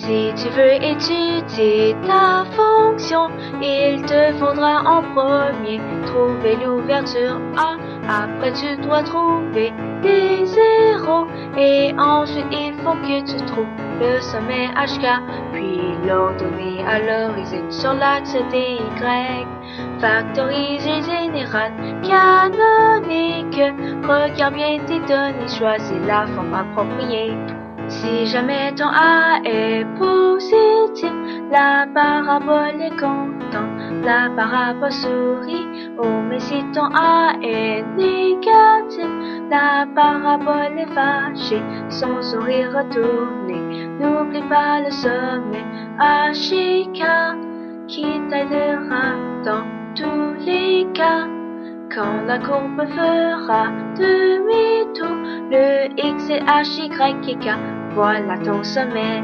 Si tu veux étudier ta fonction, il te faudra en premier trouver l'ouverture A. Après tu dois trouver les zéros et ensuite il faut que tu trouves le sommet HK, puis l'ordonnée à l'origine sur l'axe DY. Factoriser général canonique. Regarde bien tes données, choisis la forme appropriée. Si jamais ton A est positif, la parabole est contente, la parabole sourit. Oh, mais si ton A est négatif, la parabole est fâchée, son sourire retourné. N'oublie pas le sommet HK qui t'aidera dans tous les cas. Quand la courbe fera demi-tour, le X et H, Y et K, voilà ton sommet.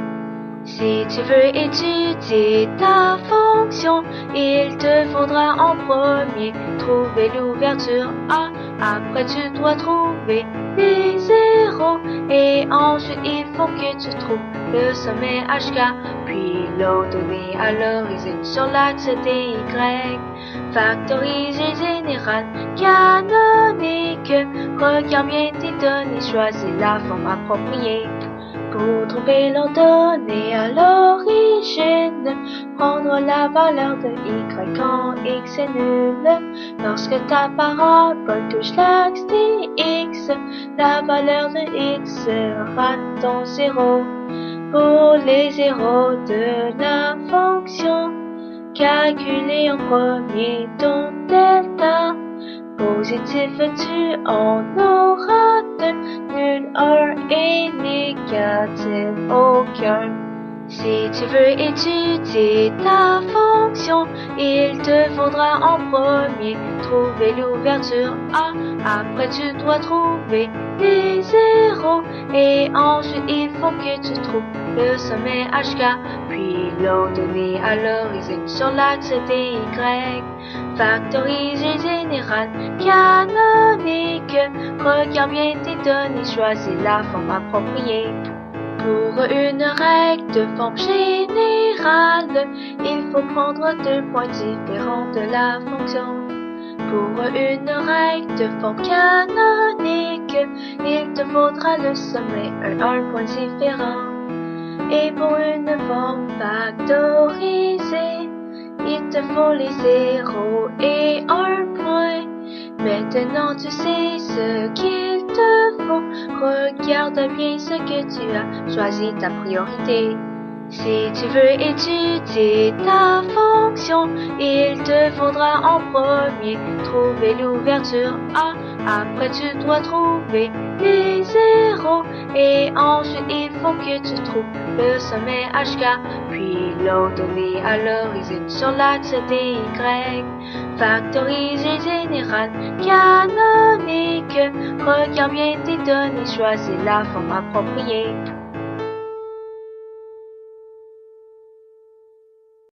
Si tu veux étudier ta fonction, il te faudra en premier trouver l'ouverture A. Après tu dois trouver les zéros et ensuite il faut que tu trouves le sommet HK, puis l'ordonnée à l'origine sur l'axe DY. Factoriser général canonique. Regarde bien tes données, choisis la forme appropriée. Pour trouver l'ordonnée à l'origine, prendre la valeur de Y quand X est nul. Lorsque ta parabole touche l'axe dx, la valeur de X sera ton zéro. Pour les zéros de la fonction, calculer en premier ton delta. Positif tu en auras deux, nul un et négatif aucun. Si tu veux étudier ta fonction, il te faudra en premier trouver l'ouverture A. Après tu dois trouver les zéros et ensuite il faut que tu trouves le sommet HK, puis l'ordonnée à l'origine sur l'axe DY. Factoriser général canonique. Regarde bien tes données, choisis la forme appropriée. Pour une règle de forme générale, il faut prendre deux points différents de la fonction. Pour une règle de forme canonique, il te faudra le sommet un point différent. Et pour une forme factorisée, il te faut les zéros et un point. Maintenant tu sais ce qu'il te faut. Regarde bien ce que tu as, choisis ta priorité. Si tu veux étudier ta fonction, il te faudra en premier trouver l'ouverture A. Après tu dois trouver les zéros et ensuite il faut que tu trouves le sommet HK, puis l'ordonnée à l'origine sur l'axe DY. Factoriser général canonique. Regarde bien tes données, choisis la forme appropriée.